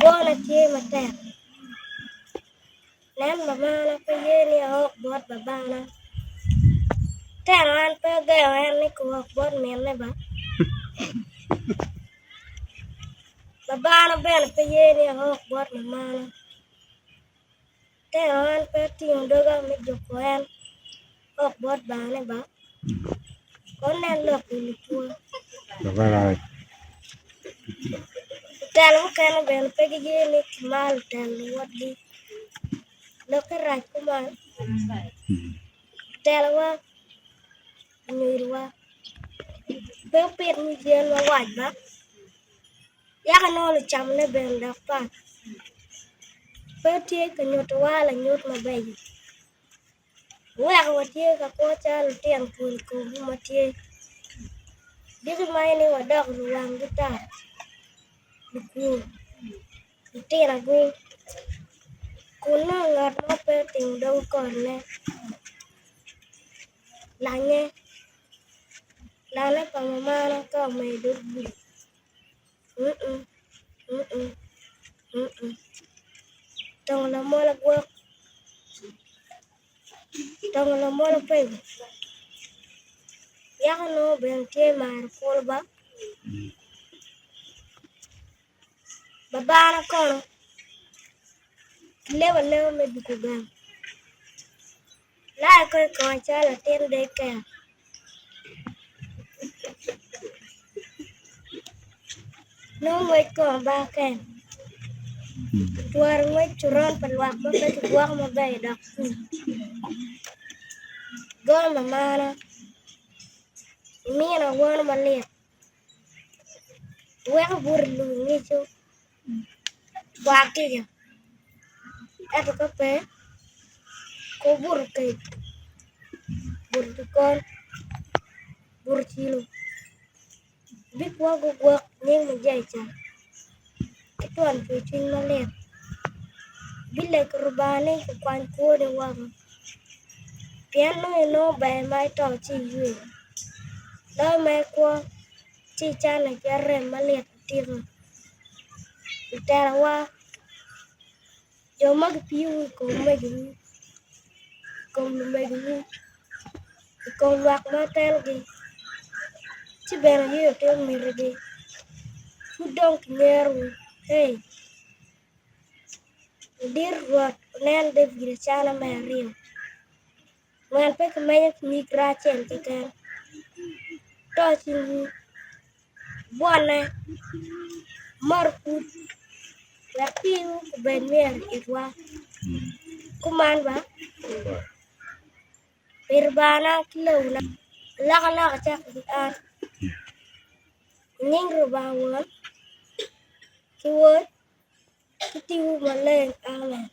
Bona tie matek. Nen mamana pe yeni ok bot babana. Teran pe geo en ni ko ok bot mene ba. Babana ben pe yeni ok bot mamana. Teran pe ting doga mi joko en ok bot bane ba. Konen lok ni tua. Bye. Telo kan ben pe yeni mal telo wadi. Lok raj kuman. Telo wa nyirwa. Pe pet mi jen wa waj ba. Yaka no le cham ne ben da pa. Pe tie ka nyot wala nyot mabeyo. Waka watie ka ko chalo tiang pul ko matie. Digi mai ni wadak ruang kita. Buku. Itira go. Kuna ngat mo pe ting dong korne. Lanye. Lane pa mamana ka may dubi. Tong la mola gwa. Tong la mola pe. Yaka no ben tie mar kolba. Babana kono. Lewa me duku gang. La ko chala ten de ka. No wait ko ba ken. Tuar wait churon palwak mo pe tuwak mo bay dak. Go mamana. Mina wana malit. Weka burlu ngicho. Waki ya. Eto kape. Ko bur kay. Bur tukon. Bur chilo. Bik wago gwak nying majay cha. Ituan puching malit. Bila kerbane ko kwan ko de wago. Piano no bay mai to chi yue. Da mai ko chi chana kere malit tiro. Itara wa. Yo mag piu ko magi. Ko magi. Ko wak matel gi. Ci ben yo te mirde. Kudong ngeru. Hey. Dir rot nen de vira chala mario. Wan pe kemanya mikra chen kikan. To chingu. Buana. Markut. Lakiu ben mer itwa. Kuman ba? Irbana kilawna. Laka chak di an. Nying rubawan. Kiwot. Kitiu maleng amen.